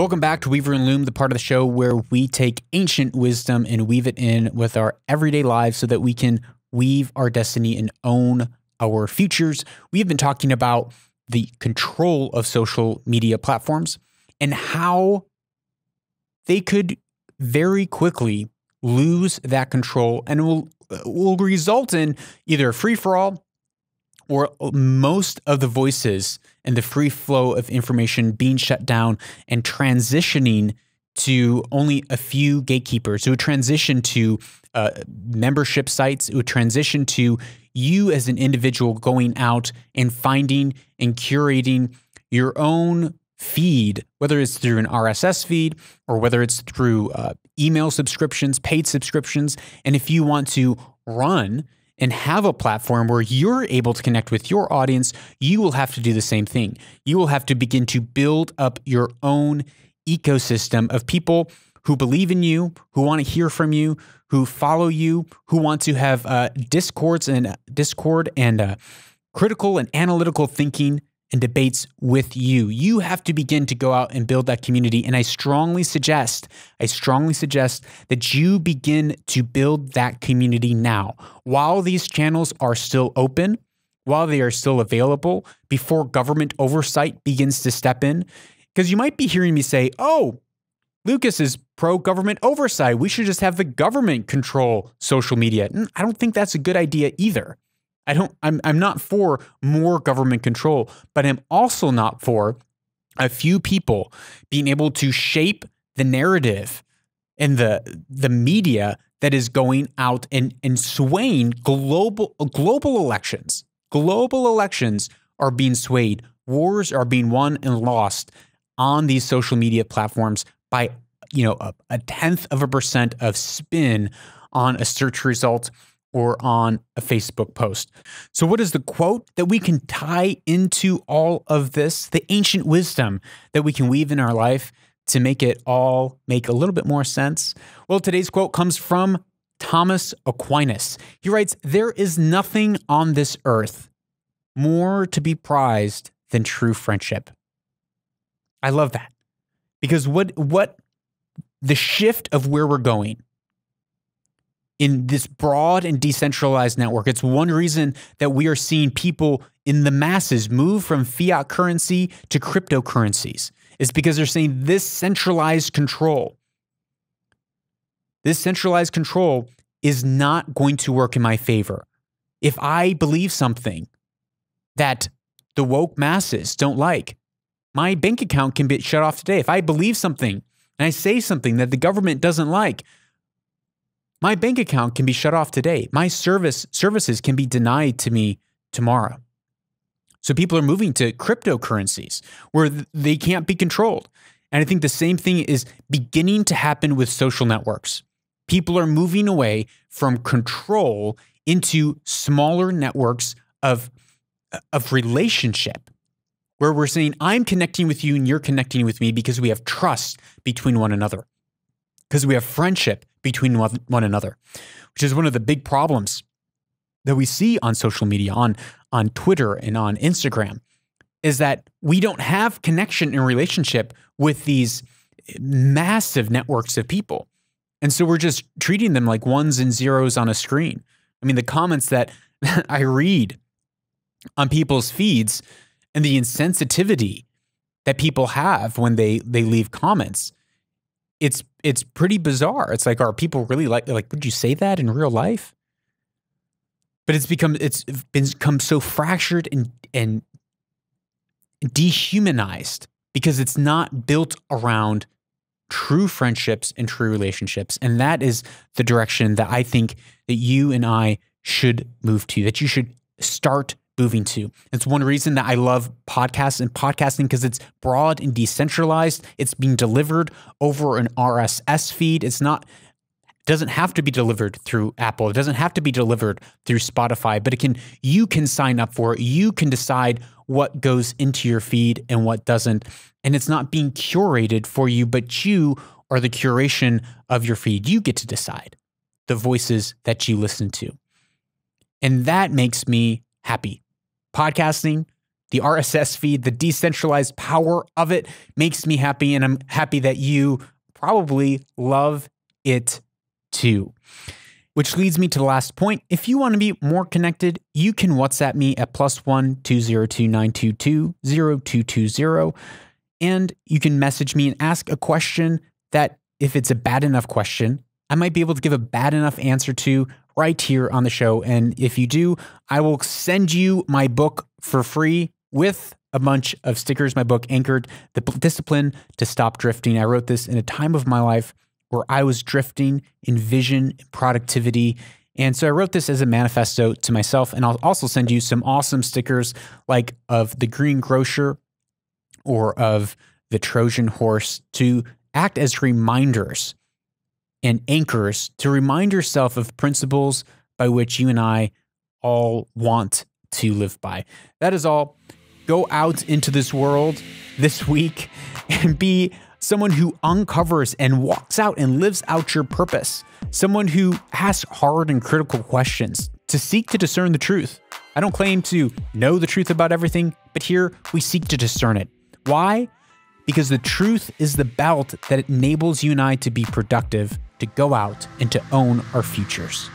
Welcome back to Weaver and Loom, the part of the show where we take ancient wisdom and weave it in with our everyday lives so that we can weave our destiny and own our futures. We have been talking about the control of social media platforms and how they could very quickly lose that control and will result in either a free-for-all or most of the voices and the free flow of information being shut down and transitioning to only a few gatekeepers. It would transition to membership sites. It would transition to you as an individual going out and finding and curating your own feed, whether it's through an RSS feed or whether it's through email subscriptions, paid subscriptions. And if you want to run and have a platform where you're able to connect with your audience, you will have to do the same thing. You will have to begin to build up your own ecosystem of people who believe in you, who want to hear from you, who follow you, who want to have Discord and critical and analytical thinking and debates with you. You have to begin to go out and build that community. And I strongly suggest that you begin to build that community now, while these channels are still open, while they are still available, before government oversight begins to step in. Because you might be hearing me say, oh, Lucas is pro-government oversight. We should just have the government control social media. I don't think that's a good idea either. I'm not for more government control, but I'm also not for a few people being able to shape the narrative and the media that is going out and swaying global elections. Global elections are being swayed. Wars are being won and lost on these social media platforms by, a 0.1% of spin on a search result or on a Facebook post. So what is the quote that we can tie into all of this, the ancient wisdom that we can weave in our life to make it all make a little bit more sense? Well, today's quote comes from Thomas Aquinas. He writes, "There is nothing on this earth more to be prized than true friendship." I love that, because what the shift of where we're going in this broad and decentralized network, it's one reason that we are seeing people in the masses move from fiat currency to cryptocurrencies, is because they're saying this centralized control is not going to work in my favor. If I believe something that the woke masses don't like, my bank account can be shut off today. If I believe something and I say something that the government doesn't like, my bank account can be shut off today. My services can be denied to me tomorrow. So people are moving to cryptocurrencies where they can't be controlled. And I think the same thing is beginning to happen with social networks. People are moving away from control into smaller networks of relationship, where we're saying, I'm connecting with you and you're connecting with me because we have trust between one another, because we have friendship between one another, which is one of the big problems that we see on social media, on Twitter and on Instagram, is that we don't have connection and relationship with these massive networks of people. And so we're just treating them like ones and zeros on a screen. I mean, the comments that I read on people's feeds and the insensitivity that people have when they leave comments, it's pretty bizarre. It's like, are people really like, would you say that in real life? But it's become so fractured and dehumanized because it's not built around true friendships and true relationships. And that is the direction that I think that you and I should move to, that you should start moving to. It's one reason that I love podcasts and podcasting, because it's broad and decentralized. It's being delivered over an RSS feed. It doesn't have to be delivered through Apple. It doesn't have to be delivered through Spotify, but you can sign up for it. You can decide what goes into your feed and what doesn't. And it's not being curated for you, but you are the curation of your feed. You get to decide the voices that you listen to. And that makes me happy. Podcasting the RSS feed, the decentralized power of it makes me happy, and I'm happy that you probably love it too. Which leads me to the last point. If you want to be more connected, you can WhatsApp me at +1 202 922 0220. And you can message me and ask a question that, if it's a bad enough question, I might be able to give a bad enough answer to right here on the show. And if you do, I will send you my book for free with a bunch of stickers. My book, Anchored, The Discipline to Stop Drifting. I wrote this in a time of my life where I was drifting in vision and productivity. And so I wrote this as a manifesto to myself. And I'll also send you some awesome stickers like of the Green Grocer or of the Trojan Horse to act as reminders and anchors to remind yourself of principles by which you and I all want to live by. That is all. Go out into this world this week and be someone who uncovers and walks out and lives out your purpose. Someone who asks hard and critical questions to seek to discern the truth. I don't claim to know the truth about everything, but here we seek to discern it. Why? Because the truth is the belt that enables you and I to be productive, to go out and to own our futures.